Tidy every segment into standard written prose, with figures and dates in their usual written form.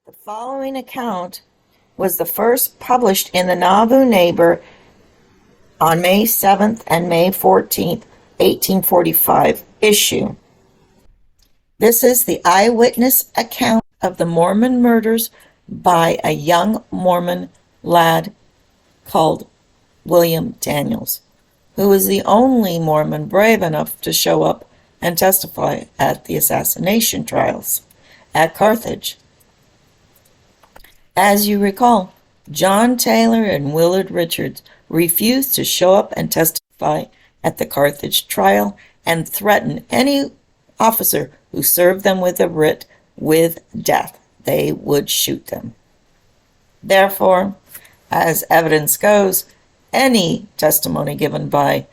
The following account was the first published in the Nauvoo Neighbor on May 7th and May 14th, 1845 issue. This is the eyewitness account of the Mormon murders by a young Mormon lad called William Daniels, who was the only Mormon brave enough to show up and testify at the assassination trials at Carthage. As you recall, John Taylor and Willard Richards refused to show up and testify at the Carthage trial and threatened any officer who served them with a writ with death. They would shoot them. Therefore, as evidence goes, any testimony given by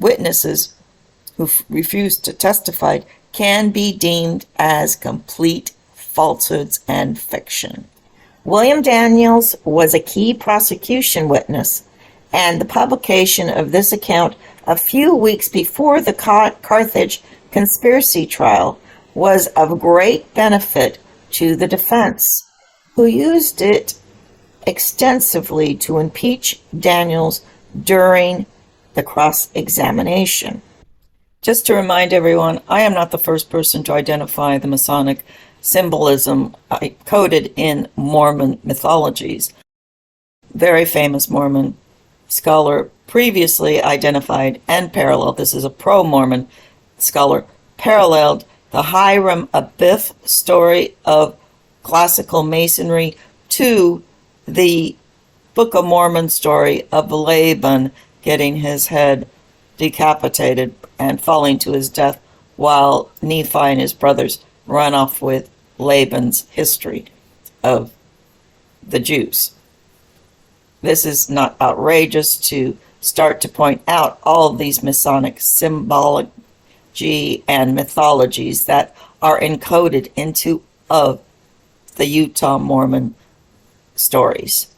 witnesses who refused to testify can be deemed as complete falsehoods and fiction. William Daniels was a key prosecution witness, and the publication of this account a few weeks before the Carthage conspiracy trial was of great benefit to the defense, who used it extensively to impeach Daniels during the cross-examination. Just to remind everyone, I am not the first person to identify the Masonic symbolism coded in Mormon mythologies. Very famous Mormon scholar previously identified and paralleled, this is a pro-Mormon scholar, paralleled the Hyrum Abiff story of classical Masonry to the Book of Mormon story of Laban getting his head decapitated and falling to his death while Nephi and his brothers run off with Laban's history of the Jews. This is not outrageous to start to point out all of these Masonic symbology and mythologies that are encoded into of the Utah Mormon stories.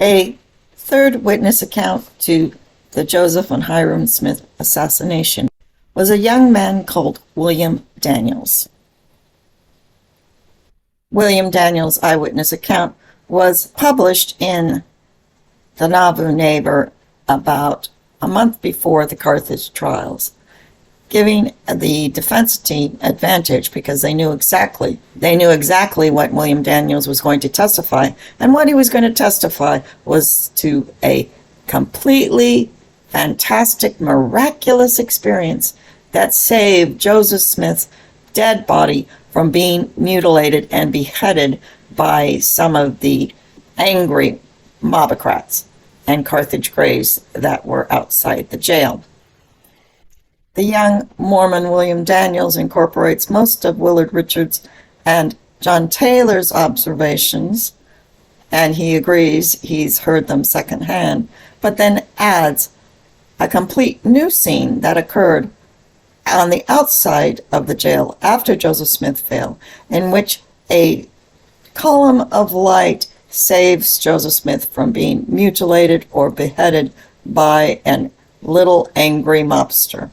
A third witness account to the Joseph and Hyrum Smith assassination was a young man called William Daniels. William Daniels' eyewitness account was published in the Nauvoo Neighbor about a month before the Carthage trials, giving the defense team advantage because they knew exactly what William Daniels was going to testify, and what he was going to testify was to a completely fantastic, miraculous experience that saved Joseph Smith's dead body from being mutilated and beheaded by some of the angry mobocrats and Carthage Greys that were outside the jail. The young Mormon William Daniels incorporates most of Willard Richards and John Taylor's observations, and he agrees he's heard them secondhand, but then adds a complete new scene that occurred on the outside of the jail after Joseph Smith fell, in which a column of light saves Joseph Smith from being mutilated or beheaded by a little angry mobster.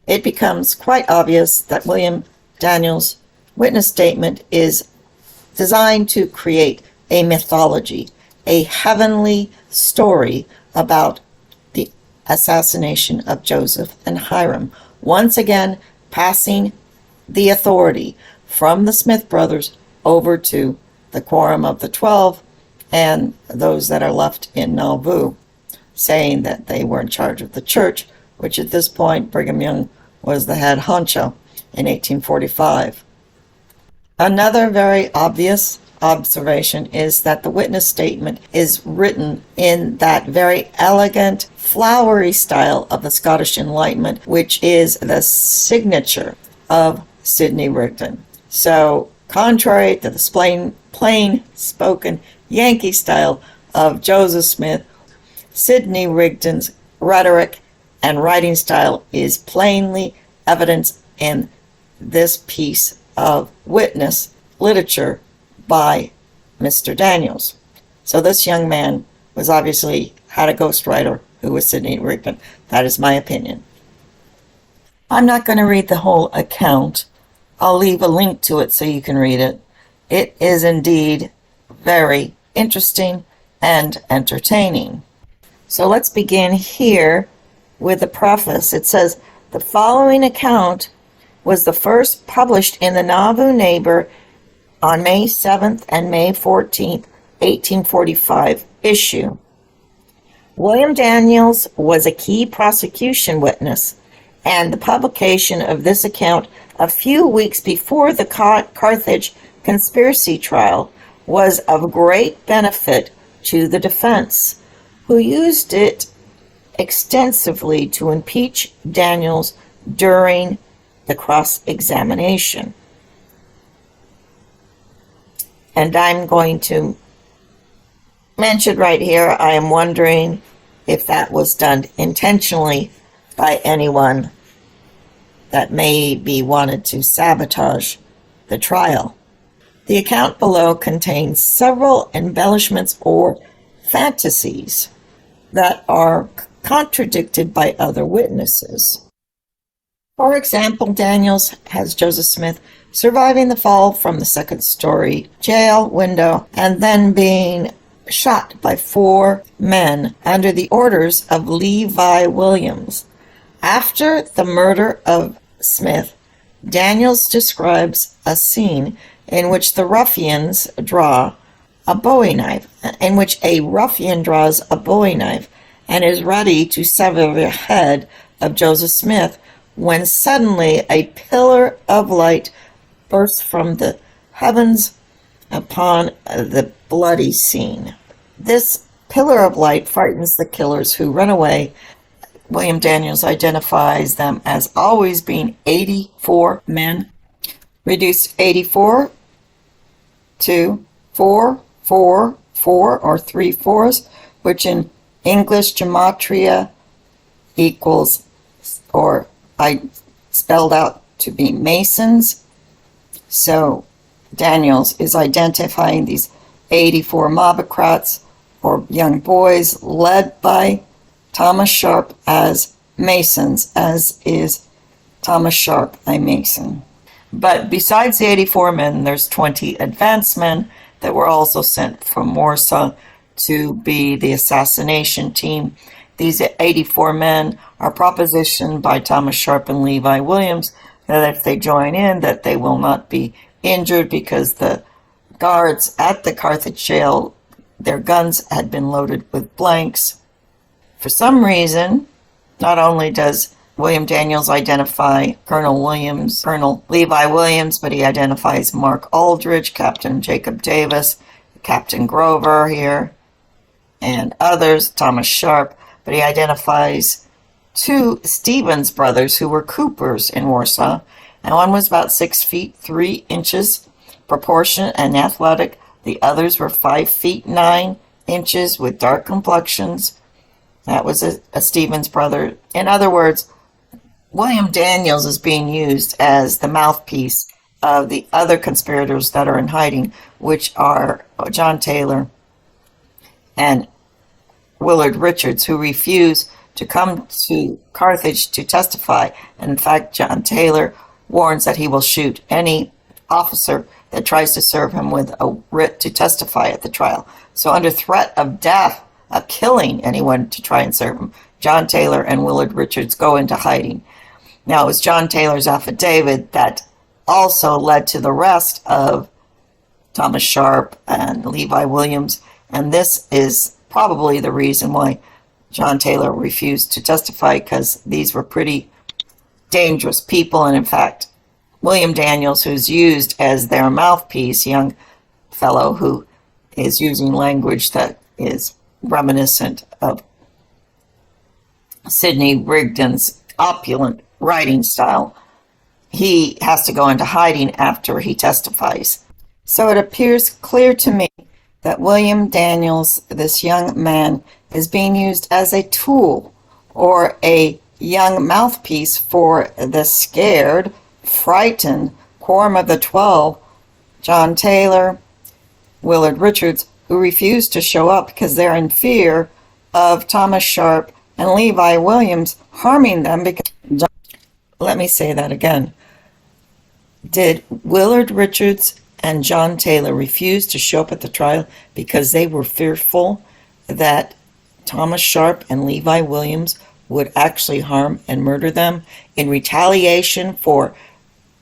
It becomes quite obvious that William Daniels' witness statement is designed to create a mythology, a heavenly story about the assassination of Joseph and Hyrum, once again passing the authority from the Smith brothers over to the Quorum of the 12 and those that are left in Nauvoo, saying that they were in charge of the church, which at this point Brigham Young was the head honcho in 1845. Another very obvious observation is that the witness statement is written in that very elegant, flowery style of the Scottish Enlightenment, which is the signature of Sidney Rigdon. So, contrary to the plain-spoken Yankee style of Joseph Smith, Sidney Rigdon's rhetoric and writing style is plainly evidenced in this piece of witness literature by Mr. Daniels. So this young man was obviously had a ghostwriter who was Sidney Rigdon. That is my opinion. I'm not going to read the whole account. I'll leave a link to it so you can read it. It is indeed very interesting and entertaining. So let's begin here with the preface. It says, the following account was the first published in the Nauvoo Neighbor on May 7th and May 14th, 1845 issue. William Daniels was a key prosecution witness, and the publication of this account a few weeks before the Carthage conspiracy trial was of great benefit to the defense, who used it extensively to impeach Daniels during the cross-examination. And I'm going to mention right here, I am wondering if that was done intentionally by anyone that maybe wanted to sabotage the trial. The account below contains several embellishments or fantasies that are contradicted by other witnesses. For example, Daniels has Joseph Smith surviving the fall from the second-story jail window and then being shot by 4 men under the orders of Levi Williams. After the murder of Smith, Daniels describes a scene in which the ruffians draw a Bowie knife, in which a ruffian draws a Bowie knife and is ready to sever the head of Joseph Smith when suddenly a pillar of light bursts from the heavens upon the bloody scene. This pillar of light frightens the killers, who run away. William Daniels identifies them as always being 84 men, reduced 84 to 4, 4, 4, or 3 fours, which in English gematria equals, or I spelled out to be Masons. So Daniels is identifying these 84 mobocrats, or young boys, led by Thomas Sharp as Masons, as is Thomas Sharp a Mason. But besides the 84 men, there's 20 advanced men that were also sent from Warsaw to be the assassination team. These 84 men are propositioned by Thomas Sharp and Levi Williams that if they join in, that they will not be injured, because the guards at the Carthage jail, their guns had been loaded with blanks. For some reason, not only does William Daniels identify Colonel Levi Williams, but he identifies Mark Aldridge, Captain Jacob Davis, Captain Grover here, and others, Thomas Sharp, but he identifies 2 Stevens brothers who were coopers in Warsaw, and one was about 6 feet 3 inches, proportionate and athletic. The others were 5 feet 9 inches with dark complexions. That was a Stevens brother. In other words, William Daniels is being used as the mouthpiece of the other conspirators that are in hiding, which are John Taylor and Willard Richards, who refuse to come to Carthage to testify. And in fact, John Taylor warns that he will shoot any officer that tries to serve him with a writ to testify at the trial. So under threat of death, of killing anyone to try and serve him, John Taylor and Willard Richards go into hiding. Now, it was John Taylor's affidavit that also led to the arrest of Thomas Sharp and Levi Williams, and this is probably the reason why John Taylor refused to testify, because these were pretty dangerous people. And in fact, William Daniels, who's used as their mouthpiece, young fellow who is using language that is reminiscent of Sidney Rigdon's opulent writing style, he has to go into hiding after he testifies. So it appears clear to me that William Daniels, this young man, is being used as a tool or a young mouthpiece for the scared, frightened Quorum of the 12, John Taylor, Willard Richards, who refuse to show up because they're in fear of Thomas Sharp and Levi Williams harming them. Let me say that again. Did Willard Richards and John Taylor refused to show up at the trial because they were fearful that Thomas Sharp and Levi Williams would actually harm and murder them in retaliation for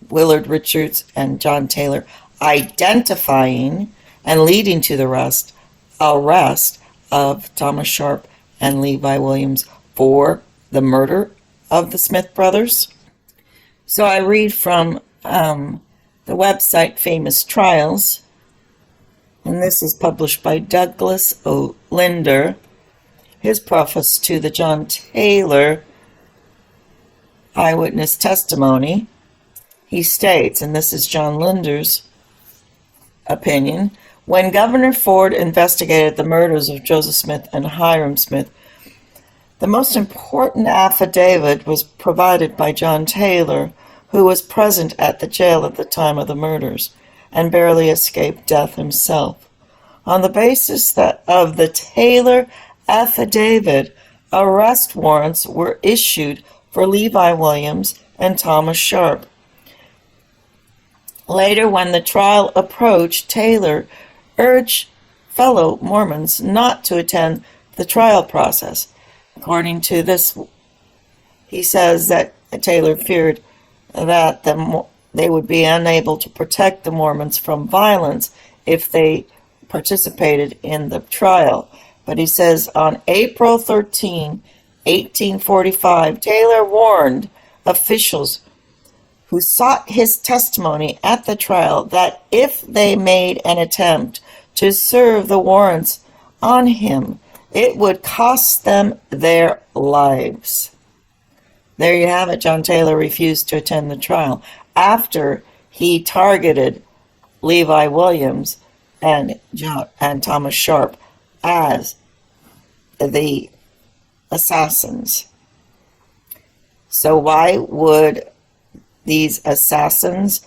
Willard Richards and John Taylor identifying and leading to the arrest of Thomas Sharp and Levi Williams for the murder of the Smith brothers. So I read from the website Famous Trials, and this is published by Douglas O. Linder. His preface to the John Taylor eyewitness testimony. He states, and this is John Linder's opinion, when Governor Ford investigated the murders of Joseph Smith and Hyrum Smith, the most important affidavit was provided by John Taylor, who was present at the jail at the time of the murders and barely escaped death himself. On the basis of the Taylor affidavit, arrest warrants were issued for Levi Williams and Thomas Sharp. Later, when the trial approached, Taylor urged fellow Mormons not to attend the trial process. According to this, he says that Taylor feared that they would be unable to protect the Mormons from violence if they participated in the trial. But he says on April 13, 1845, Taylor warned officials who sought his testimony at the trial that if they made an attempt to serve the warrants on him, it would cost them their lives. There you have it. John Taylor refused to attend the trial after he targeted Levi Williams and Thomas Sharp as the assassins. So why would these assassins,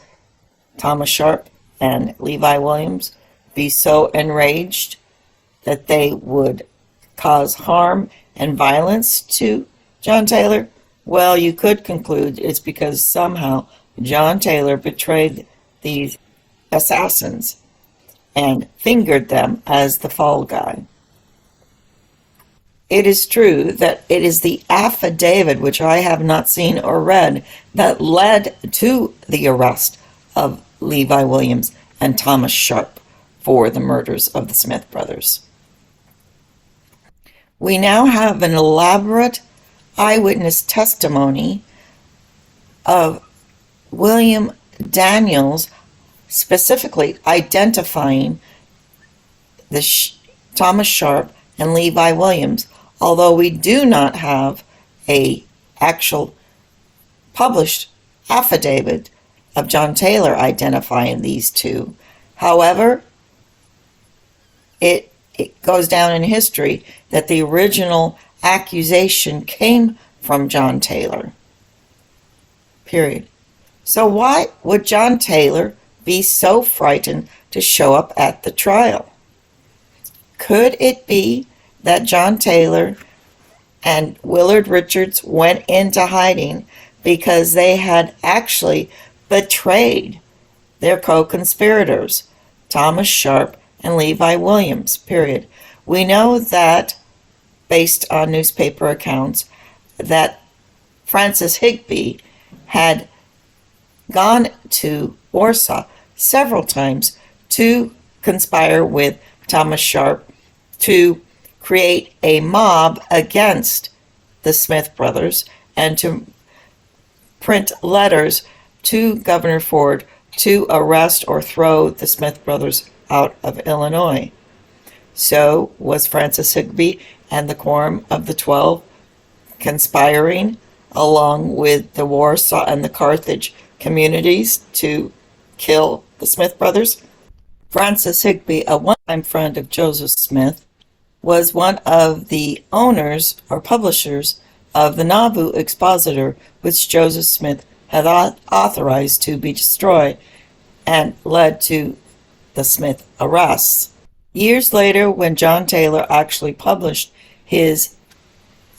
Thomas Sharp and Levi Williams, be so enraged that they would cause harm and violence to John Taylor? Well, you could conclude it's because somehow John Taylor betrayed these assassins and fingered them as the fall guy. It is true that it is the affidavit, which I have not seen or read, that led to the arrest of Levi Williams and Thomas Sharp for the murders of the Smith brothers. We now have an elaborate eyewitness testimony of William Daniels specifically identifying Thomas Sharp and Levi Williams, although we do not have a actual published affidavit of John Taylor identifying these two. However, it goes down in history that the original accusation came from John Taylor. Period. So why would John Taylor be so frightened to show up at the trial? Could it be that John Taylor and Willard Richards went into hiding because they had actually betrayed their co-conspirators, Thomas Sharp and Levi Williams, period? We know that, based on newspaper accounts, that Francis Higbee had gone to Warsaw several times to conspire with Thomas Sharp to create a mob against the Smith brothers and to print letters to Governor Ford to arrest or throw the Smith brothers out of Illinois. So was Francis Higbee and the Quorum of the 12 conspiring along with the Warsaw and the Carthage communities to kill the Smith brothers? Francis Higbee, a one-time friend of Joseph Smith, was one of the owners or publishers of the Nauvoo Expositor, which Joseph Smith had authorized to be destroyed and led to the Smith arrests. Years later, when John Taylor actually published his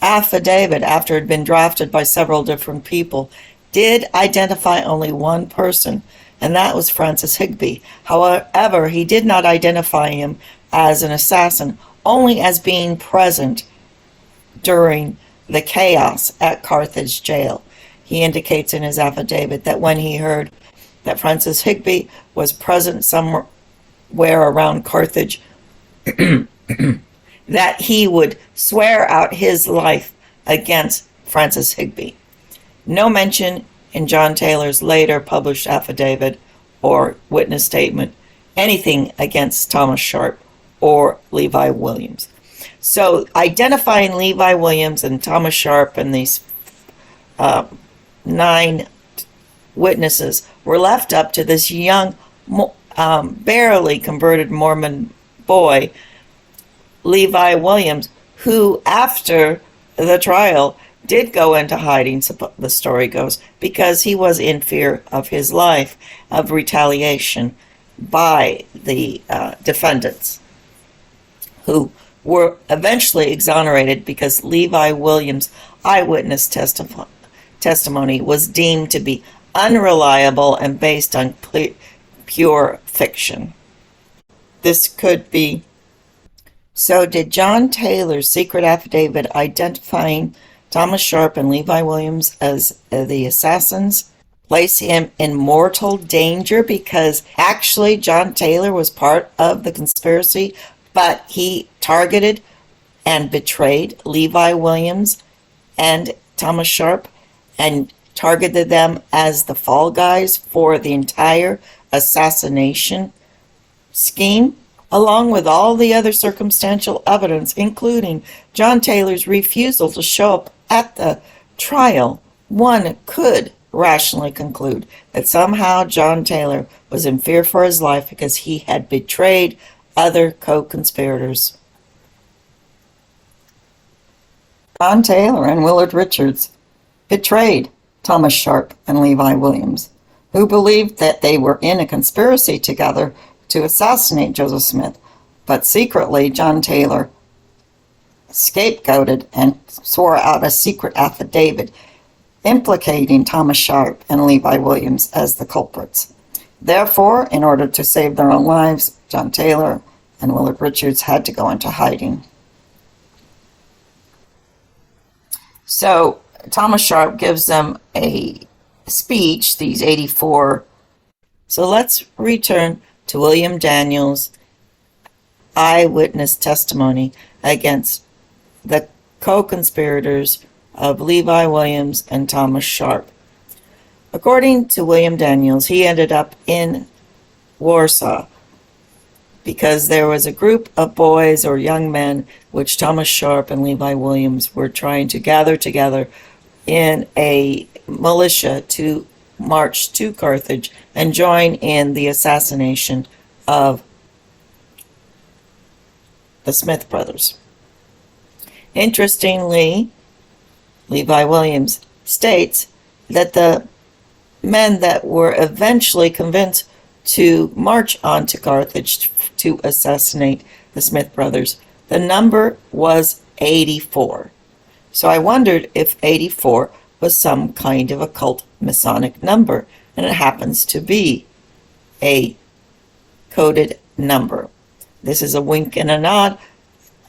affidavit after it had been drafted by several different people, did identify only one person, and that was Francis Higby. However, he did not identify him as an assassin, only as being present during the chaos at Carthage jail. He indicates in his affidavit that when he heard that Francis Higby was present somewhere around Carthage, that he would swear out his life against Francis Higby. No mention in John Taylor's later published affidavit or witness statement anything against Thomas Sharp or Levi Williams. So identifying Levi Williams and Thomas Sharp and these 9 witnesses were left up to this young, barely converted Mormon boy, Levi Williams, who after the trial did go into hiding, the story goes, because he was in fear of his life, of retaliation by the defendants, who were eventually exonerated because Levi Williams' eyewitness testimony was deemed to be unreliable and based on pure fiction. This could be. So did John Taylor's secret affidavit identifying Thomas Sharp and Levi Williams as the assassins place him in mortal danger, because actually John Taylor was part of the conspiracy, but he targeted and betrayed Levi Williams and Thomas Sharp and targeted them as the fall guys for the entire assassination scheme, along with all the other circumstantial evidence, including John Taylor's refusal to show up at the trial. One could rationally conclude that somehow John Taylor was in fear for his life because he had betrayed other co-conspirators. John Taylor and Willard Richards betrayed Thomas Sharp and Levi Williams, who believed that they were in a conspiracy together to assassinate Joseph Smith, but secretly John Taylor scapegoated and swore out a secret affidavit implicating Thomas Sharp and Levi Williams as the culprits. Therefore, in order to save their own lives, John Taylor and Willard Richards had to go into hiding. So Thomas Sharp gives them a speech, these 84. So let's return to William Daniels' eyewitness testimony against the co-conspirators of Levi Williams and Thomas Sharp. According to William Daniels, he ended up in Warsaw because there was a group of boys or young men which Thomas Sharp and Levi Williams were trying to gather together in a militia to march to Carthage and join in the assassination of the Smith brothers. Interestingly, Levi Williams states that the men that were eventually convinced to march on to Carthage to assassinate the Smith brothers, the number was 84. So I wondered if 84 was some kind of occult Masonic number, and it happens to be a coded number. This is a wink and a nod,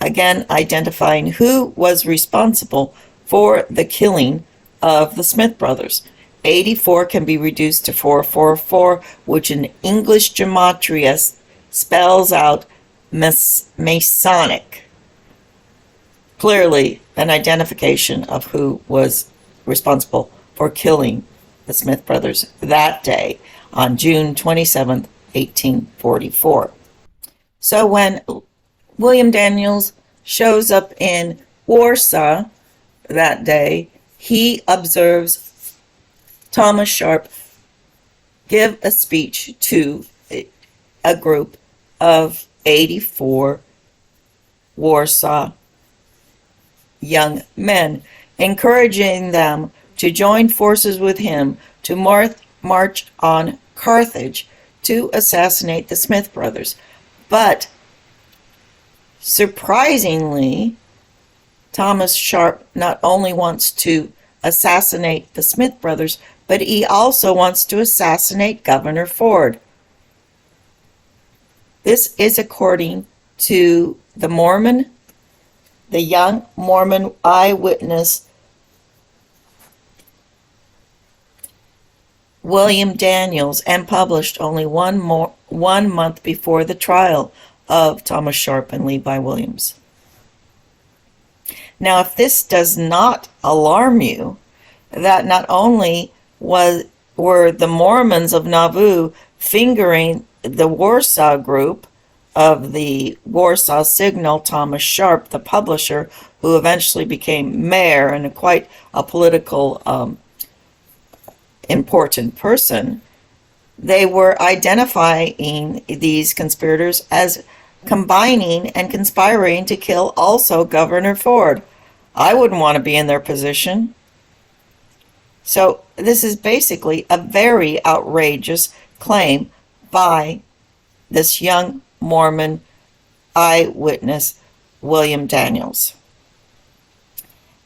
again identifying who was responsible for the killing of the Smith brothers. 84 can be reduced to 444, which in English gematria spells out Masonic. Clearly an identification of who was responsible for killing the Smith brothers that day on June 27th, 1844. So when William Daniels shows up in Warsaw that day, he observes Thomas Sharp give a speech to a group of 84 Warsaw young men, encouraging them to join forces with him to march on Carthage to assassinate the Smith brothers. But surprisingly, Thomas Sharp not only wants to assassinate the Smith brothers, but he also wants to assassinate Governor Ford. This is according to the young Mormon eyewitness William Daniels, and published only 1 month before the trial of Thomas Sharp and Levi Williams. Now, if this does not alarm you, that not only were the Mormons of Nauvoo fingering the Warsaw group of the Warsaw Signal, Thomas Sharp, the publisher, who eventually became mayor and quite a political important person, they were identifying these conspirators as combining and conspiring to kill also Governor Ford. I wouldn't want to be in their position. So this is basically a very outrageous claim by this young Mormon eyewitness, William Daniels,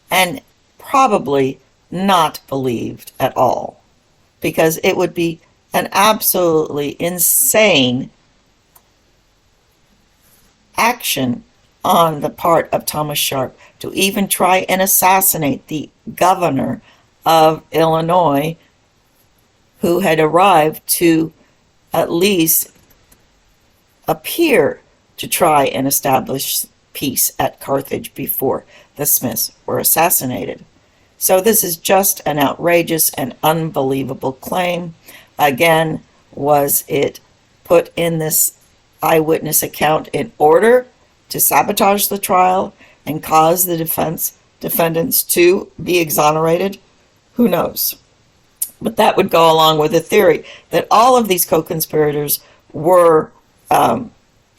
and probably not believed at all, because it would be an absolutely insane action on the part of Thomas Sharp to even try and assassinate the governor of Illinois, who had arrived to at least appear to try and establish peace at Carthage before the Smiths were assassinated. So this is just an outrageous and unbelievable claim. Again, was it put in this eyewitness account in order to sabotage the trial and cause the defendants to be exonerated? Who knows? But that would go along with the theory that all of these co-conspirators were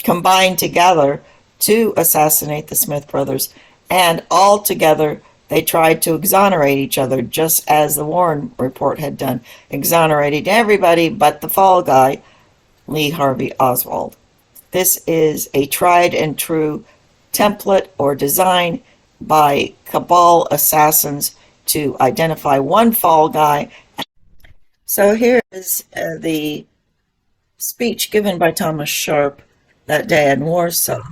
combined together to assassinate the Smith brothers, and all together they tried to exonerate each other, just as the Warren report had done, exonerating everybody but the fall guy, Lee Harvey Oswald. This is a tried and true template or design by cabal assassins to identify one fall guy. So here is the speech given by Thomas Sharp that day in Warsaw.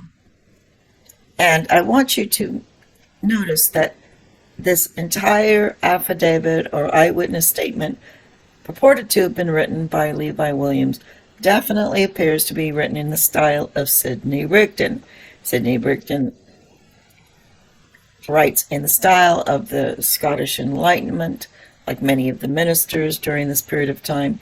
And I want you to notice that this entire affidavit or eyewitness statement, purported to have been written by Levi Williams, definitely appears to be written in the style of Sidney Rigdon. Sidney Rigdon writes in the style of the Scottish Enlightenment, like many of the ministers during this period of time,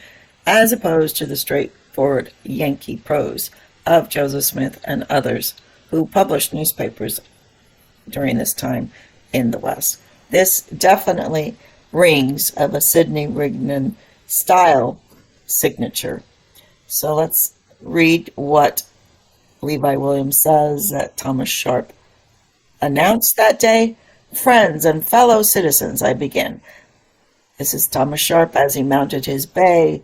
as opposed to the straightforward Yankee prose of Joseph Smith and others who published newspapers during this time in the West. This definitely rings of a Sidney Rigdon style signature. So let's read what Levi Williams says that Thomas Sharp announced that day. Friends and fellow citizens, I begin. This is Thomas Sharp as he mounted his bay.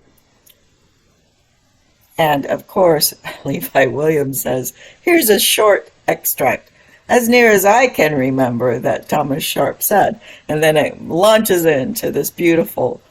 And of course, Levi Williams says, here's a short extract, as near as I can remember, that Thomas Sharp said. And then it launches into this beautiful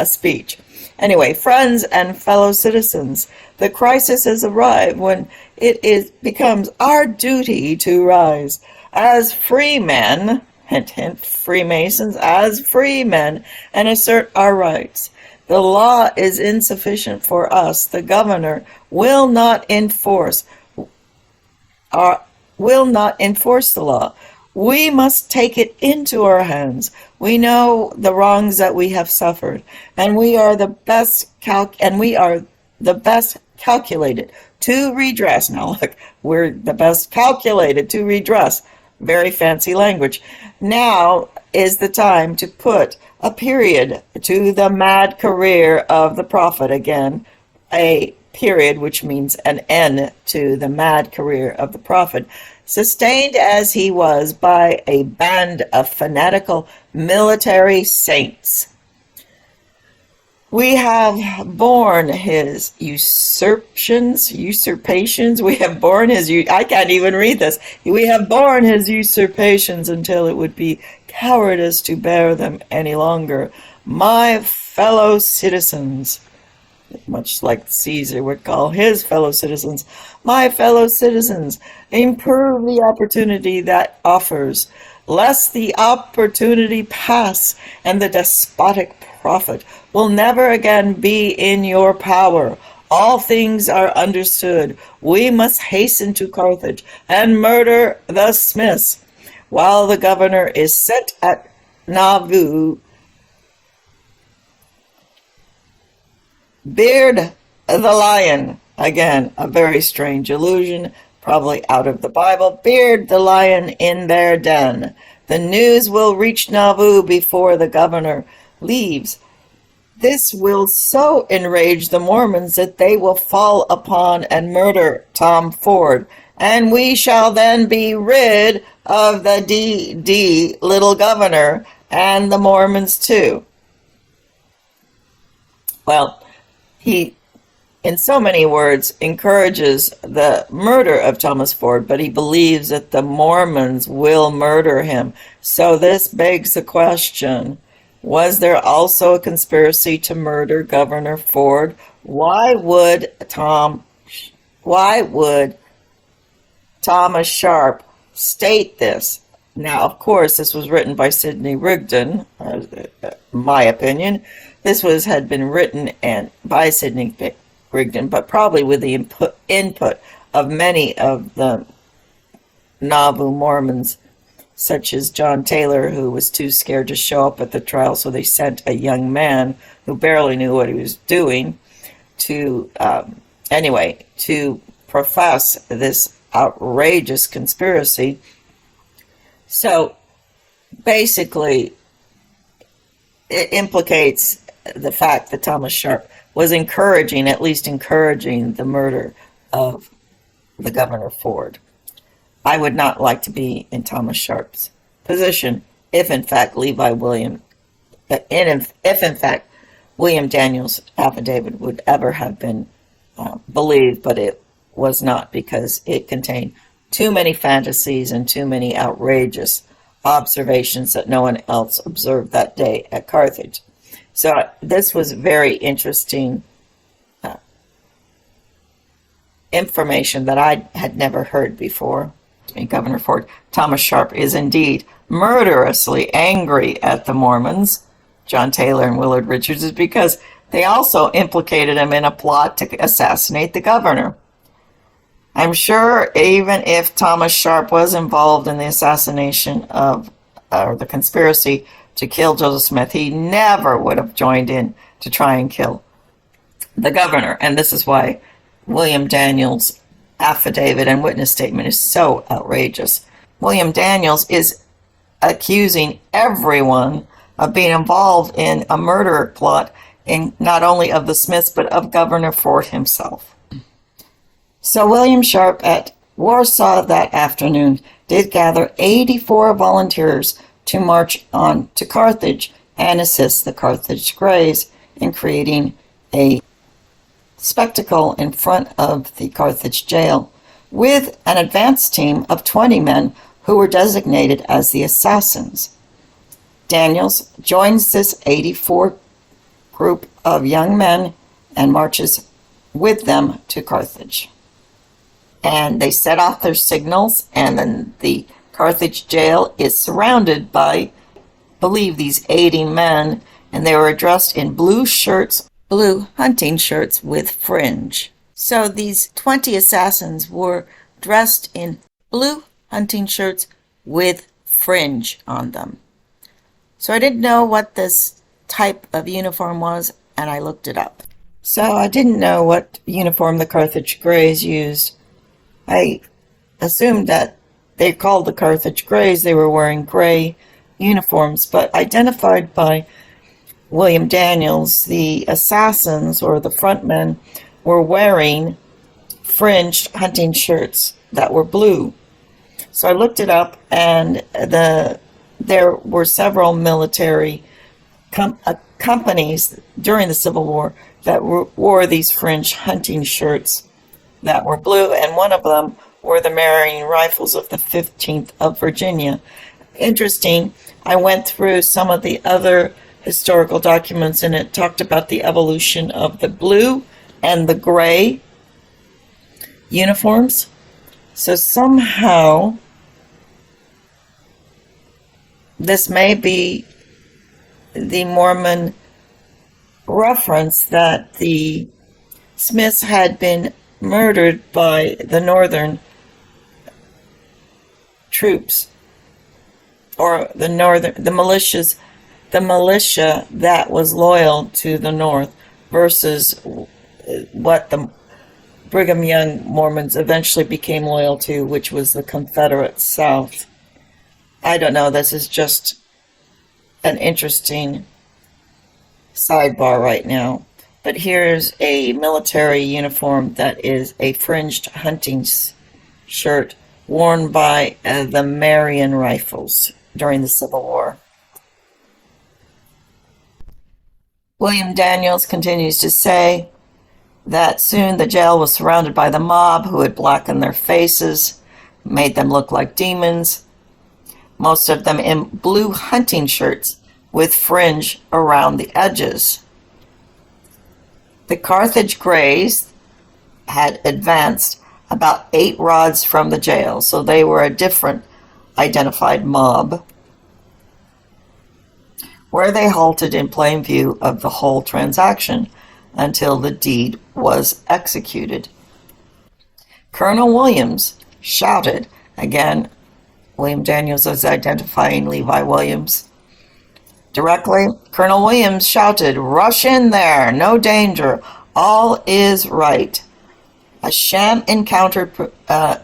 speech. Anyway, friends and fellow citizens, the crisis has arrived when it becomes our duty to rise as free men, hint, hint, Freemasons, as free men, and assert our rights. The law is insufficient for us. The governor will not enforce the law. We must take it into our hands. We know the wrongs that we have suffered, and we are the best calculated to redress. Now look, we're the best calculated to redress. Very fancy language. Now is the time to put a period to the mad career of the prophet. Again, a period which means an end to the mad career of the prophet, sustained as he was by a band of fanatical military saints. We have borne his usurpations. We have borne his, I can't even read this. We have borne his usurpations until it would be cowardice to bear them any longer. my fellow citizens, much like Caesar would call his fellow citizens, my fellow citizens, improve the opportunity that offers, lest the opportunity pass and the despotic profit will never again be in your power. All things are understood. We must hasten to Carthage and murder the smiths, while the governor is set at Nauvoo. Beard the lion. Again, a very strange allusion, probably out of the Bible. Beard the lion in their den. The news will reach Nauvoo before the governor leaves. This will so enrage the Mormons that they will fall upon and murder Tom Ford, and we shall then be rid of the D.D. little governor and the Mormons too. Well, he, in so many words, encourages the murder of Thomas Ford, but he believes that the Mormons will murder him. So this begs the question, was there also a conspiracy to murder Governor Ford? Why would Thomas Sharp state this? Now, of course, this was written by Sidney Rigdon, my opinion. This had been written by Sidney Rigdon, but probably with the input of many of the Nauvoo Mormons, such as John Taylor, who was too scared to show up at the trial, so they sent a young man who barely knew what he was doing to profess this outrageous conspiracy. So basically, it implicates the fact that Thomas Sharp was at least encouraging the murder of the Governor Ford. I would not like to be in Thomas Sharp's position if in fact William Daniels' affidavit would ever have been believed, but it was not, because it contained too many fantasies and too many outrageous observations that no one else observed that day at Carthage. So this was very interesting information that I had never heard before. Governor Ford, Thomas Sharp, is indeed murderously angry at the Mormons, John Taylor and Willard Richards, is because they also implicated him in a plot to assassinate the governor. I'm sure even if Thomas Sharp was involved in the assassination or the conspiracy to kill Joseph Smith, he never would have joined in to try and kill the governor. And this is why William Daniels' affidavit and witness statement is so outrageous. William Daniels is accusing everyone of being involved in a murder plot, in not only of the Smiths but of Governor Ford himself. So William Sharp at Warsaw that afternoon did gather 84 volunteers to march on to Carthage and assist the Carthage Greys in creating a spectacle in front of the Carthage jail, with an advance team of 20 men who were designated as the assassins. Daniels joins this 84 group of young men and marches with them to Carthage. And they set off their signals, and then the Carthage jail is surrounded by, I believe, these 80 men, and they were dressed in blue hunting shirts with fringe. So these 20 assassins were dressed in blue hunting shirts with fringe on them. So I didn't know what this type of uniform was, and I looked it up. So I didn't know what uniform the Carthage Greys used. I assumed that they called the Carthage Greys, they were wearing gray uniforms, but identified by William Daniels, the assassins, or the front men, were wearing fringed hunting shirts that were blue. So I looked it up, and there were several military companies during the Civil War that wore these fringed hunting shirts that were blue, and one of them were the Marine Rifles of the 15th of Virginia. Interesting, I went through some of the other historical documents, and it talked about the evolution of the blue and the gray uniforms. So somehow this may be the Mormon reference that the Smiths had been murdered by the northern troops, or the militia that was loyal to the North, versus what the Brigham Young Mormons eventually became loyal to, which was the Confederate South. I don't know, this is just an interesting sidebar right now. But here's a military uniform that is a fringed hunting shirt worn by the Marion Rifles during the Civil War. William Daniels continues to say that soon the jail was surrounded by the mob, who had blackened their faces, made them look like demons, most of them in blue hunting shirts with fringe around the edges. The Carthage Greys had advanced about 8 rods from the jail, so they were a different identified mob, where they halted in plain view of the whole transaction until the deed was executed. Colonel Williams shouted, again, William Daniels is identifying Levi Williams directly. Colonel Williams shouted, "Rush in there, no danger, all is right." A sham encounter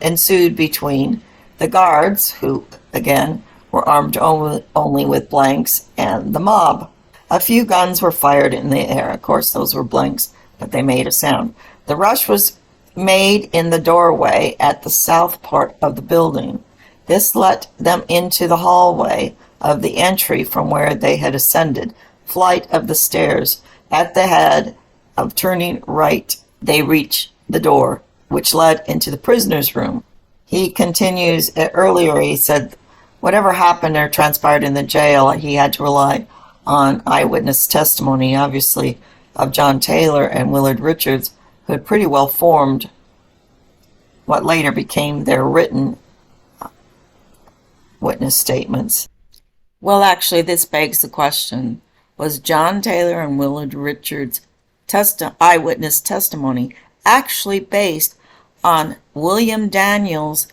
ensued between the guards, who, again, were armed only with blanks, and the mob. A few guns were fired in the air. Of course, those were blanks, but they made a sound. The rush was made in the doorway at the south part of the building. This let them into the hallway of the entry from where they had ascended, flight of the stairs. At the head of turning right, they reached the door, which led into the prisoner's room. He continues, earlier he said, whatever happened or transpired in the jail, he had to rely on eyewitness testimony, obviously, of John Taylor and Willard Richards, who had pretty well formed what later became their written witness statements. Well, actually, this begs the question, was John Taylor and Willard Richards' eyewitness testimony actually based on William Daniels'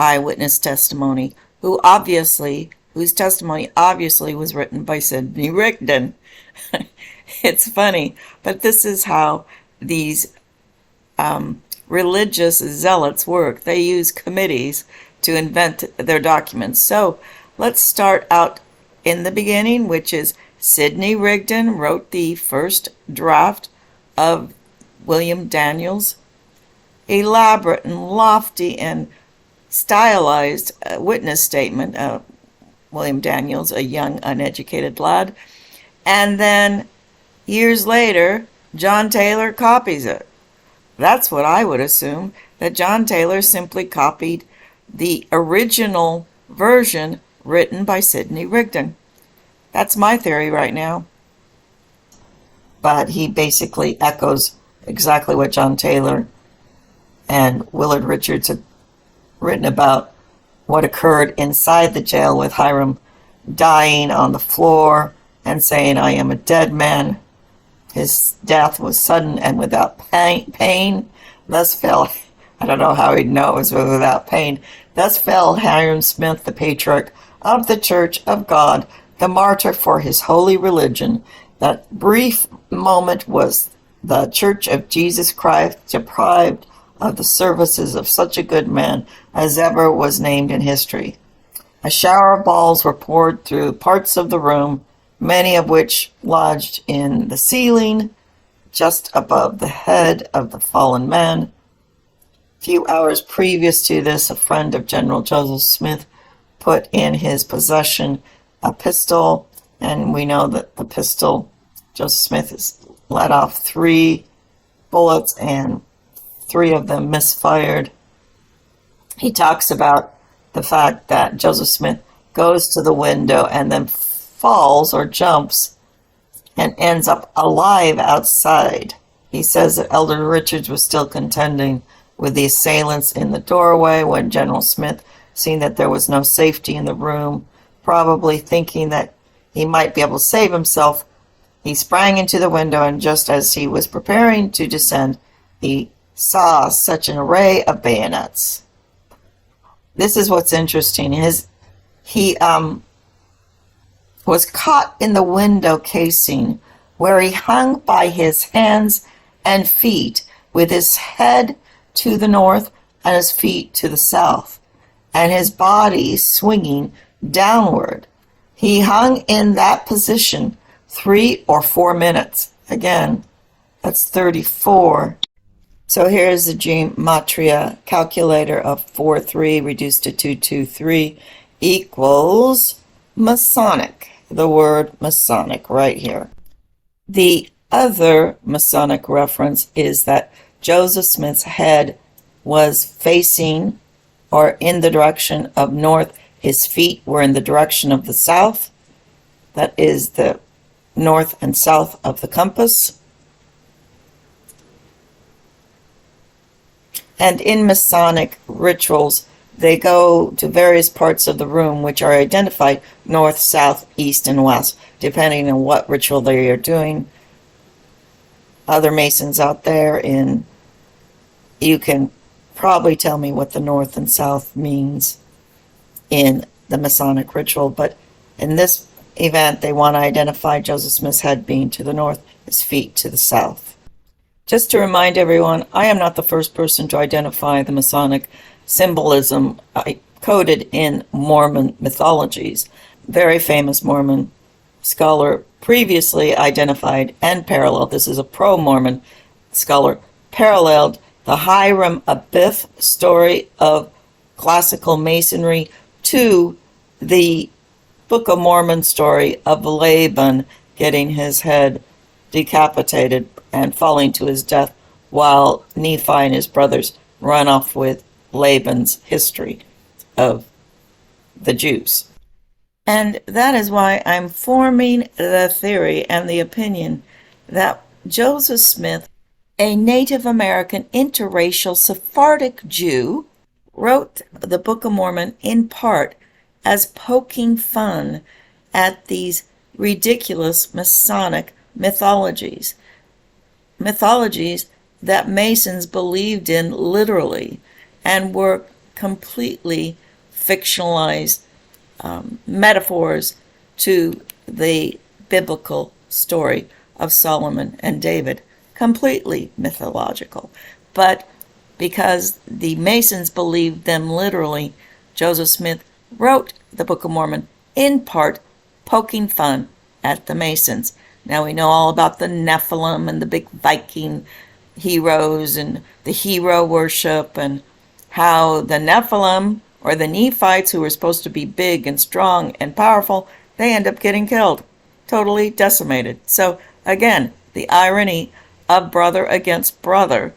eyewitness testimony, whose testimony obviously was written by Sidney Rigdon? It's funny, but this is how these religious zealots work. They use committees to invent their documents. So let's start out in the beginning, which is Sidney Rigdon wrote the first draft of William Daniels' elaborate and lofty and stylized witness statement. William Daniels, a young, uneducated lad. And then years later, John Taylor copies it. That's what I would assume, that John Taylor simply copied the original version written by Sidney Rigdon. That's my theory right now. But he basically echoes exactly what John Taylor and Willard Richards had written about what occurred inside the jail, with Hyrum dying on the floor and saying, "I am a dead man." His death was sudden and without pain. Thus fell, I don't know how he'd know it was without pain. Thus fell Hyrum Smith, the patriarch of the Church of God, the martyr for his holy religion. That brief moment was the Church of Jesus Christ deprived of the services of such a good man as ever was named in history. A shower of balls were poured through parts of the room, many of which lodged in the ceiling just above the head of the fallen man. A few hours previous to this, a friend of General Joseph Smith put in his possession a pistol, and we know that the pistol, Joseph Smith has let off 3 bullets and 3 of them misfired. He talks about the fact that Joseph Smith goes to the window and then falls or jumps and ends up alive outside. He says that Elder Richards was still contending with the assailants in the doorway when General Smith, seeing that there was no safety in the room, probably thinking that he might be able to save himself, he sprang into the window, and just as he was preparing to descend, he saw such an array of bayonets. This is what's interesting. He was caught in the window casing, where he hung by his hands and feet, with his head to the north and his feet to the south, and his body swinging downward. He hung in that position 3 or 4 minutes. Again, that's 34. So here's the gematria calculator of 4-3 reduced to 2-2-3 equals Masonic. The word Masonic right here. The other Masonic reference is that Joseph Smith's head was facing or in the direction of north. His feet were in the direction of the south. That is the north and south of the compass. And in Masonic rituals, they go to various parts of the room which are identified north, south, east, and west, depending on what ritual they are doing. Other Masons out there, you can probably tell me what the north and south means in the Masonic ritual, but in this event, they want to identify Joseph Smith's head being to the north, his feet to the south. Just to remind everyone, I am not the first person to identify the Masonic symbolism coded in Mormon mythologies. Very famous Mormon scholar previously identified and paralleled, this is a pro-Mormon scholar, paralleled the Hyrum Abiff story of classical Masonry to the Book of Mormon story of Laban getting his head decapitated and falling to his death while Nephi and his brothers run off with Laban's history of the Jews. And that is why I'm forming the theory and the opinion that Joseph Smith, a Native American interracial Sephardic Jew, wrote the Book of Mormon in part as poking fun at these ridiculous Masonic mythologies that Masons believed in literally and were completely fictionalized metaphors to the biblical story of Solomon and David, completely mythological. But because the Masons believed them literally, Joseph Smith wrote the Book of Mormon in part poking fun at the Masons. Now we know all about the Nephilim and the big Viking heroes and the hero worship, and how the Nephilim, or the Nephites, who were supposed to be big and strong and powerful, they end up getting killed, totally decimated. So again, the irony of brother against brother,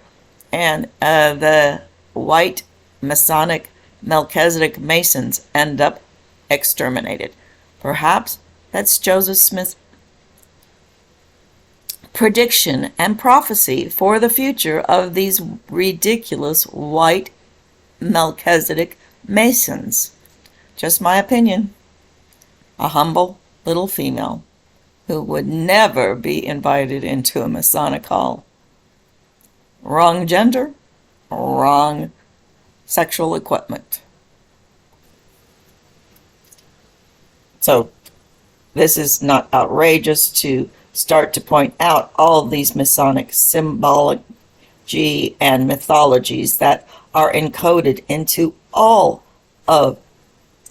and the white Masonic Melchizedek Masons end up exterminated. Perhaps that's Joseph Smith's prediction and prophecy for the future of these ridiculous white Melchizedek Masons. Just my opinion. A humble little female who would never be invited into a Masonic hall. Wrong gender, wrong sexual equipment. So this is not outrageous to start to point out all these Masonic symbology and mythologies that are encoded into all of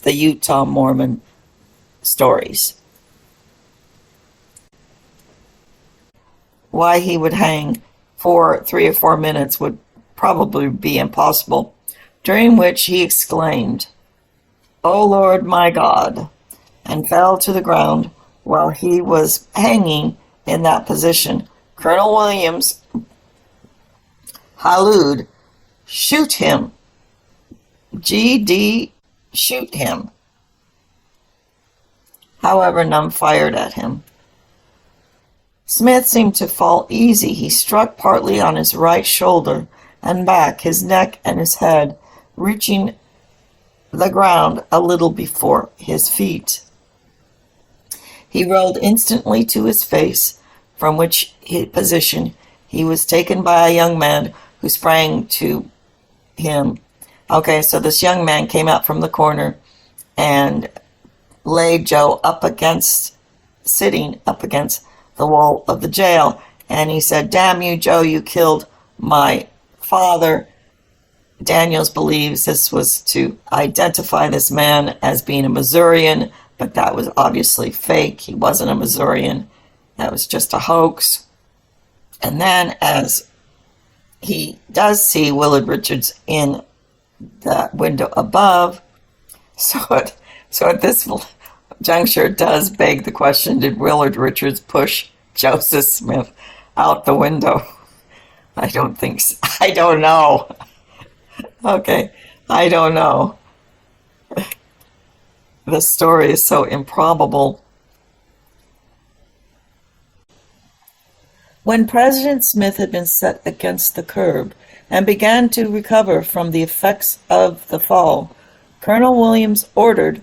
the Utah Mormon stories. Why he would hang for 3 or 4 minutes would probably be impossible, during which he exclaimed, "O Lord my God," and fell to the ground. While he was hanging in that position, Colonel Williams hallooed, "Shoot him! GD, shoot him!" However, none fired at him. Smith seemed to fall easy. He struck partly on his right shoulder and back, his neck and his head reaching the ground a little before his feet. He rolled instantly to his face, from which position he was taken by a young man who sprang to him. Okay, so this young man came out from the corner and laid Joe sitting up against the wall of the jail. And he said, "Damn you, Joe, you killed my father." Daniels believes this was to identify this man as being a Missourian, but that was obviously fake. He wasn't a Missourian. That was just a hoax. And then as he does see Willard Richards in the window above, so at this juncture it does beg the question, did Willard Richards push Joseph Smith out the window? I don't think so. I don't know. Okay, I don't know. The story is so improbable. When President Smith had been set against the curb and began to recover from the effects of the fall, Colonel Williams ordered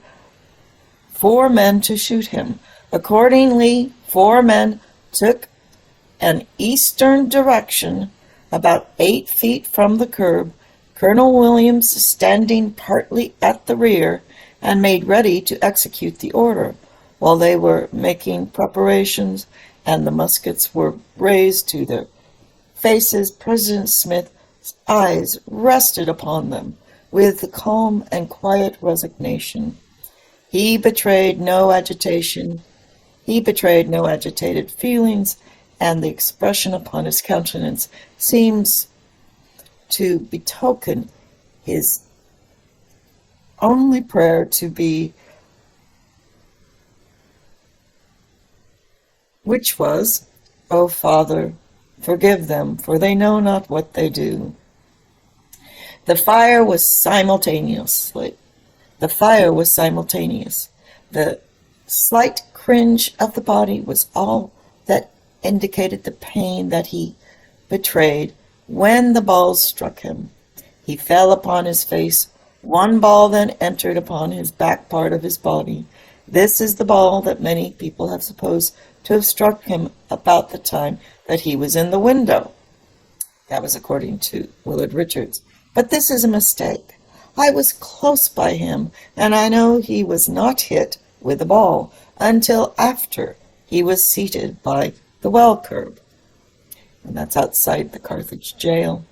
4 men to shoot him. Accordingly, 4 men took an eastern direction about 8 feet from the curb, Colonel Williams standing partly at the rear, and made ready to execute the order. While they were making preparations and the muskets were raised to their faces, President Smith's eyes rested upon them with calm and quiet resignation. He betrayed no agitation. He betrayed no agitated feelings, and the expression upon his countenance seems to betoken his only prayer to be, which was, "O Father, forgive them, for they know not what they do." The fire was simultaneous. The slight cringe of the body was all that indicated the pain that he betrayed when the balls struck him. He fell upon his face. 1 ball then entered upon his back part of his body. This is the ball that many people have supposed to have struck him about the time that he was in the window. That was according to Willard Richards. But this is a mistake. I was close by him, and I know he was not hit with the ball until after he was seated by the well curb. And that's outside the Carthage jail.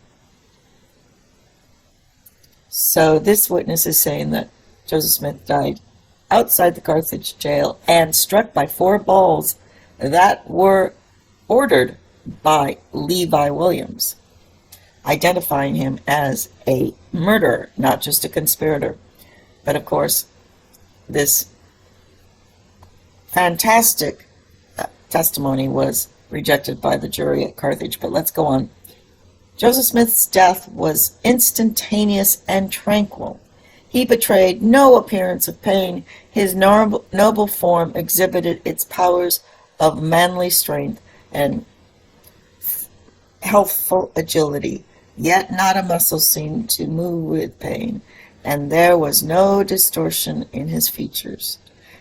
So this witness is saying that Joseph Smith died outside the Carthage jail and struck by 4 balls that were ordered by Levi Williams, identifying him as a murderer, not just a conspirator. But of course, this fantastic testimony was rejected by the jury at Carthage. But let's go on. Joseph Smith's death was instantaneous and tranquil. He betrayed no appearance of pain. His noble form exhibited its powers of manly strength and healthful agility, yet not a muscle seemed to move with pain, and there was no distortion in his features.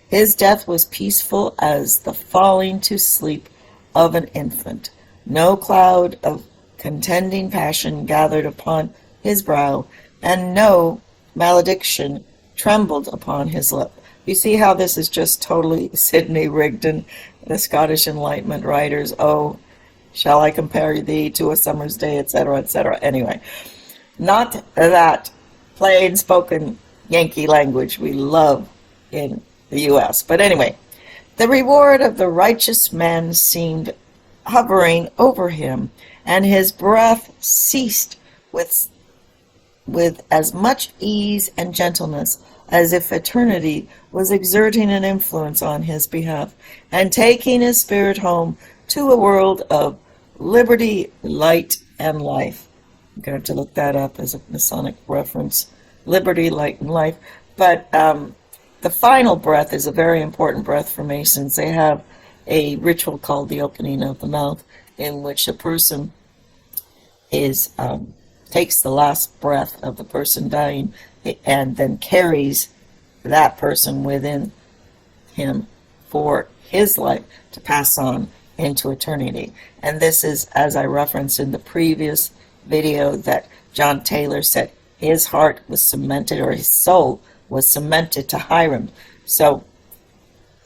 His death was peaceful as the falling to sleep of an infant. No cloud of contending passion gathered upon his brow, and no malediction trembled upon his lip. You see how this is just totally Sidney Rigdon, the Scottish Enlightenment writers. "Oh, shall I compare thee to a summer's day," etc., etc. Anyway, not that plain spoken Yankee language we love in the U.S. But anyway, the reward of the righteous man seemed hovering over him, and his breath ceased with as much ease and gentleness as if eternity was exerting an influence on his behalf and taking his spirit home to a world of liberty, light, and life. I'm going to have to look that up as a Masonic reference. Liberty, light, and life. But the final breath is a very important breath for Masons. They have a ritual called the opening of the mouth, in which a person is takes the last breath of the person dying and then carries that person within him for his life to pass on into eternity. And this is, as I referenced in the previous video, that John Taylor said his heart was cemented, or his soul was cemented to Hyrum. So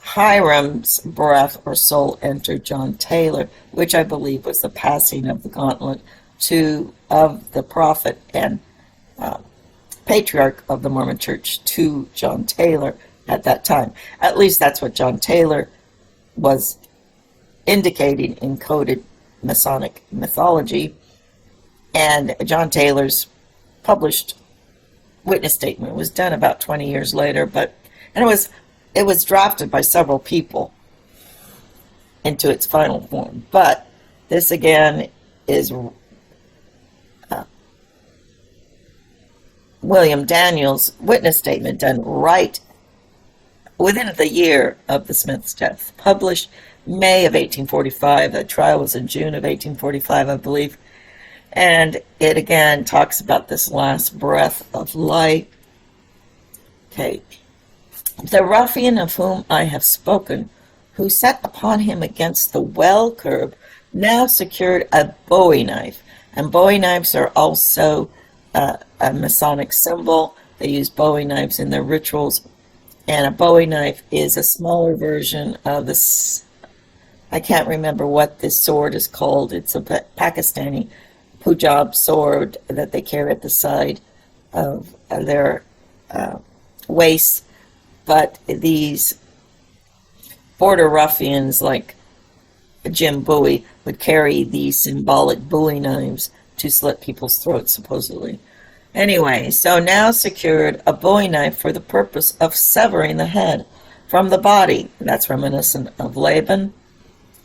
Hyrum's breath or soul entered John Taylor, which I believe was the passing of the gauntlet of the prophet and patriarch of the Mormon Church to John Taylor at that time. At least that's what John Taylor was indicating in coded Masonic mythology. And John Taylor's published witness statement was done about 20 years later, and it was drafted by several people into its final form. But this again is William Daniels' witness statement, done right within the year of the Smith's death, published May of 1845. The trial was in June of 1845, I believe. And it again talks about this last breath of life. Okay. The ruffian of whom I have spoken, who set upon him against the well curb, now secured a bowie knife. And bowie knives are also a Masonic symbol. They use bowie knives in their rituals. And a bowie knife is a smaller version of this. I can't remember what this sword is called. It's a Pakistani Punjab sword that they carry at the side of their waist. But these border ruffians like Jim Bowie would carry these symbolic bowie knives to slit people's throats, supposedly. Anyway, so now secured a bowie knife for the purpose of severing the head from the body. That's reminiscent of Laban,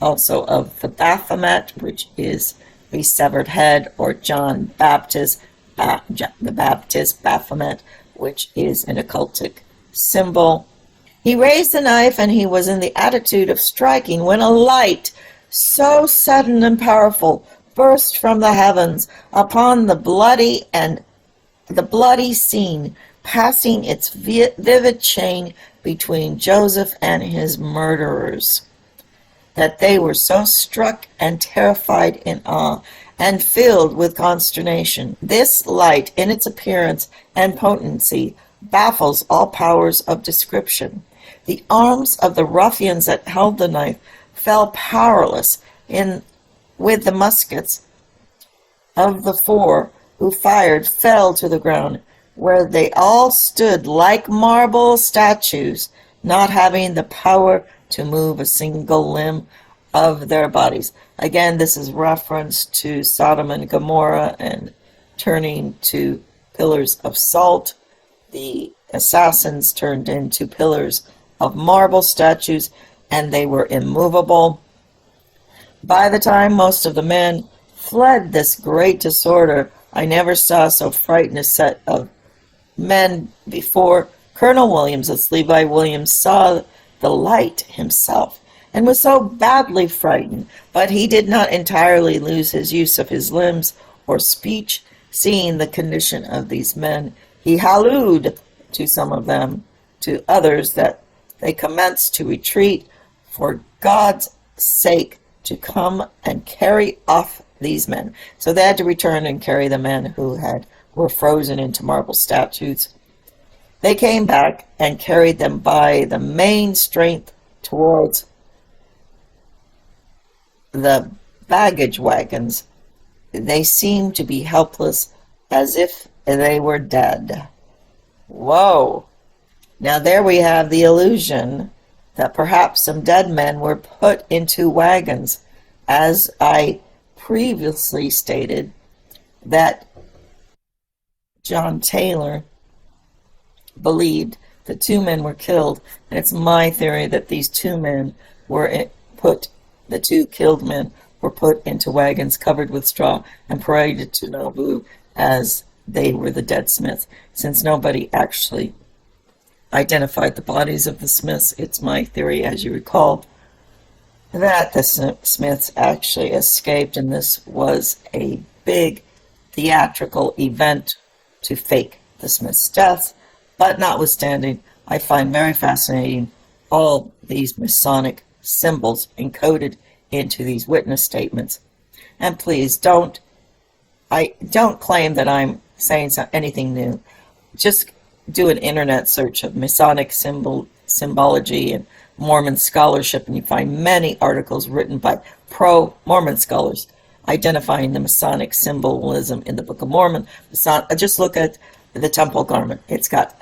also of the Baphomet, which is a severed head, or John Baptist, the Baptist Baphomet, which is an occultic symbol. He raised the knife, and he was in the attitude of striking when a light so sudden and powerful burst from the heavens upon the bloody scene, passing its vivid chain between Joseph and his murderers, that they were so struck and terrified in awe and filled with consternation. This light, in its appearance and potency, baffles all powers of description. The arms of the ruffians that held the knife fell powerless with the muskets of the four who fired fell to the ground, where they all stood like marble statues, not having the power to move a single limb of their bodies. Again, this is reference to Sodom and Gomorrah and turning to pillars of salt. The assassins turned into pillars of marble statues, and they were immovable. By the time most of the men fled this great disorder, I never saw so frightened a set of men before. Colonel Williams, as Levi Williams, saw the light himself and was so badly frightened, but he did not entirely lose his use of his limbs or speech. Seeing the condition of these men, he hallooed to some of them, to others, that they commenced to retreat, for God's sake, to come and carry off these men. So they had to return and carry the men who were frozen into marble statues. They came back and carried them by the main strength towards the baggage wagons. They seemed to be helpless, as if they were dead. Whoa! Now there we have the illusion that perhaps some dead men were put into wagons. As I previously stated, that John Taylor believed that 2 men were killed, and it's my theory that these 2 men were the 2 killed men were put into wagons covered with straw and paraded to Nauvoo as they were the dead Smiths. Since nobody actually identified the bodies of the Smiths, it's my theory, as you recall, that the Smiths actually escaped, and this was a big theatrical event to fake the Smiths' deaths. But notwithstanding, I find very fascinating all these Masonic symbols encoded into these witness statements. And please don't claim that I'm saying anything new. Just do an internet search of Masonic symbology and Mormon scholarship, and you find many articles written by pro-Mormon scholars identifying the Masonic symbolism in the Book of Mormon. Just look at the temple garment. It's got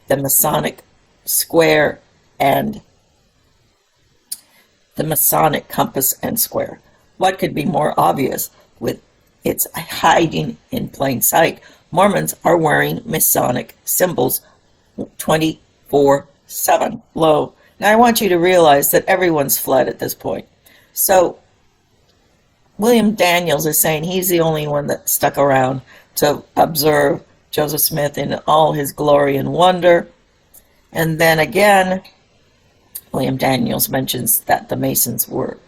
the Masonic square and the Masonic compass and square. What could be more obvious with its hiding in plain sight? Mormons are wearing Masonic symbols 24/7. Lo. Now I want you to realize that everyone's fled at this point. So William Daniels is saying he's the only one that stuck around to observe Joseph Smith in all his glory and wonder. And then again, William Daniels mentions that the Masons were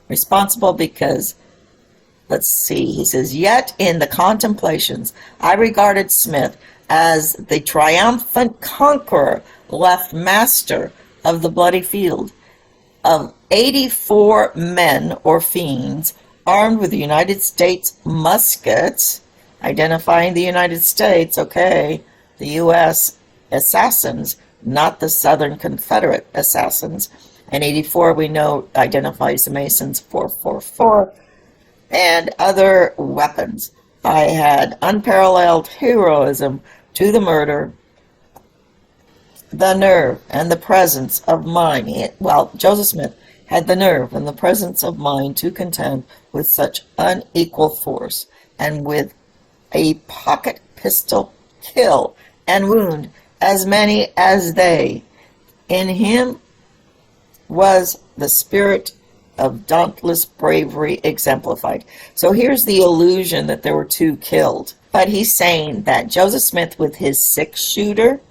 responsible because, let's see, he says, yet in the contemplations, I regarded Smith as the triumphant conqueror left master of the bloody field. Of 84 men or fiends armed with the United States muskets, identifying the United States, okay, the U.S. assassins, not the Southern Confederate assassins. And 84 we know identifies the Masons, 444, and other weapons. I had unparalleled heroism to the murder, the nerve and the presence of mind. Well, Joseph Smith had the nerve and the presence of mind to contend with such unequal force, and with a pocket pistol kill and wound as many as they. In him was the spirit of dauntless bravery exemplified. So here's the illusion that there were two killed. But he's saying that Joseph Smith, with his 6-shooter,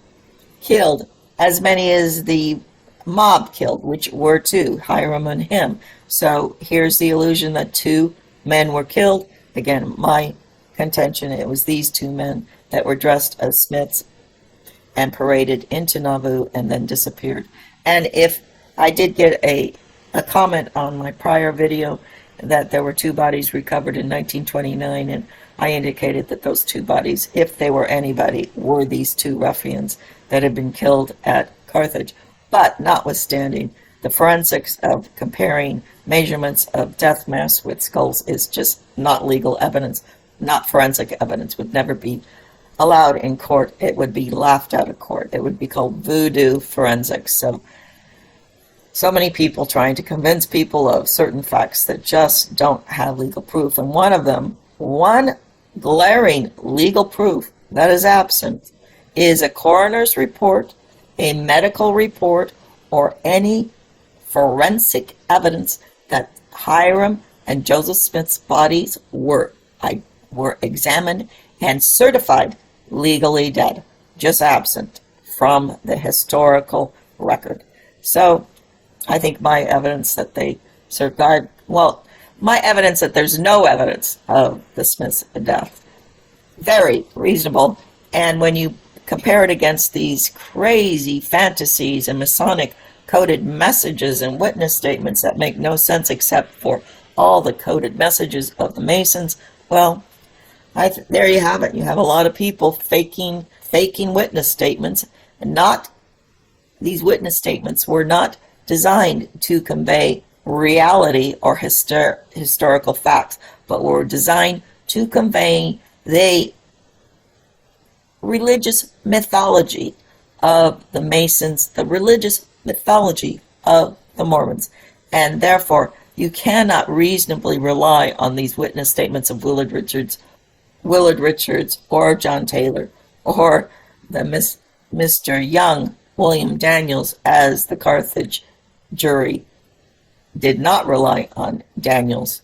killed as many as the mob killed, which were two, Hyrum and him. So here's the illusion that 2 men were killed. Again, my contention, it was these 2 men that were dressed as Smiths and paraded into Nauvoo and then disappeared. And if I did get a comment on my prior video that there were 2 bodies recovered in 1929, and I indicated that those 2 bodies, if they were anybody, were these 2 ruffians that had been killed at Carthage. But notwithstanding, the forensics of comparing measurements of death masks with skulls is just not legal evidence, not forensic evidence, would never be allowed in court. It would be laughed out of court. It would be called voodoo forensics. So many people trying to convince people of certain facts that just don't have legal proof. And one of them, one glaring legal proof that is absent, is a coroner's report, a medical report, or any forensic evidence that Hyrum and Joseph Smith's bodies were examined and certified legally dead, just absent from the historical record. So I think my evidence that they survived, well, my evidence that there's no evidence of the Smiths' death, very reasonable. And when you compare it against these crazy fantasies and Masonic coded messages and witness statements that make no sense except for all the coded messages of the Masons, well, there you have it. You have a lot of people faking witness statements, and these witness statements were not designed to convey reality or historical facts, but were designed to convey the religious mythology of the Masons, the religious mythology of the Mormons. And therefore, you cannot reasonably rely on these witness statements of Willard Richards or John Taylor, or the Mr. Young, William Daniels, as the Carthage jury did not rely on Daniels'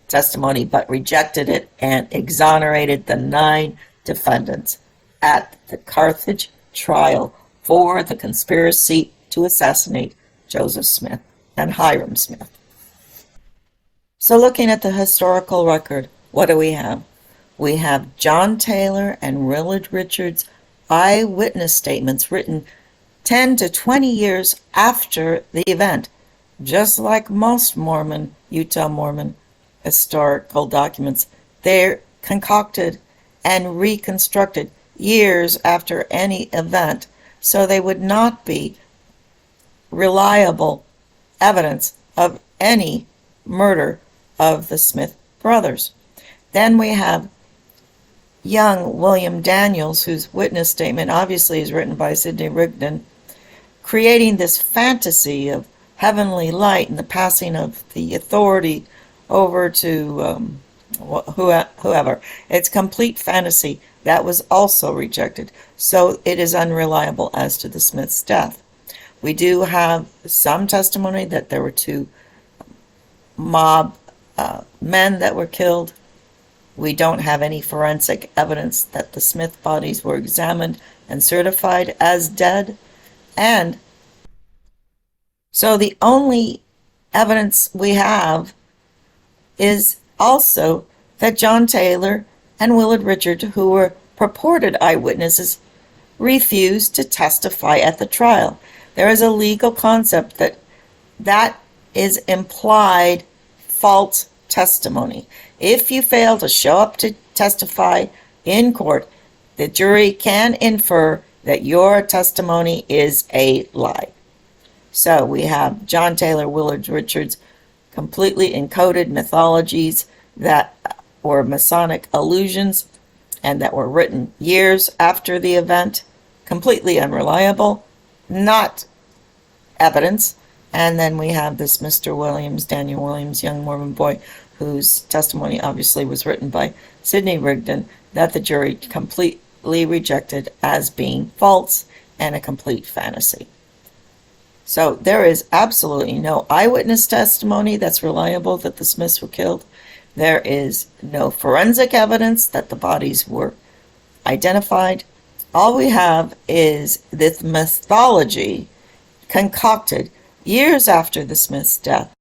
testimony, but rejected it and exonerated the 9 defendants at the Carthage trial for the conspiracy to assassinate Joseph Smith and Hyrum Smith. So looking at the historical record, what do we have? We have John Taylor and Willard Richards' eyewitness statements written 10 to 20 years after the event. Just like most Utah Mormon historical documents, they're concocted and reconstructed years after any event, so they would not be reliable evidence of any murder of the Smith brothers. Then we have young William Daniels, whose witness statement obviously is written by Sidney Rigdon, creating this fantasy of heavenly light and the passing of the authority over to whoever. It's complete fantasy. That was also rejected. So it is unreliable as to the Smith's death. We do have some testimony that there were two mob men that were killed. We don't have any forensic evidence that the Smith bodies were examined and certified as dead. And so the only evidence we have is also that John Taylor and Willard Richard, who were purported eyewitnesses, refused to testify at the trial. There is a legal concept that is implied false testimony. If you fail to show up to testify in court, the jury can infer that your testimony is a lie. So we have John Taylor, Willard Richards, completely encoded mythologies that were Masonic allusions and that were written years after the event, completely unreliable, not evidence. And then we have this Mr. Williams, Daniel Williams, young Mormon boy, whose testimony obviously was written by Sidney Rigdon, that the jury completely rejected as being false and a complete fantasy. So there is absolutely no eyewitness testimony that's reliable that the Smiths were killed. There is no forensic evidence that the bodies were identified. All we have is this mythology concocted years after the Smiths' death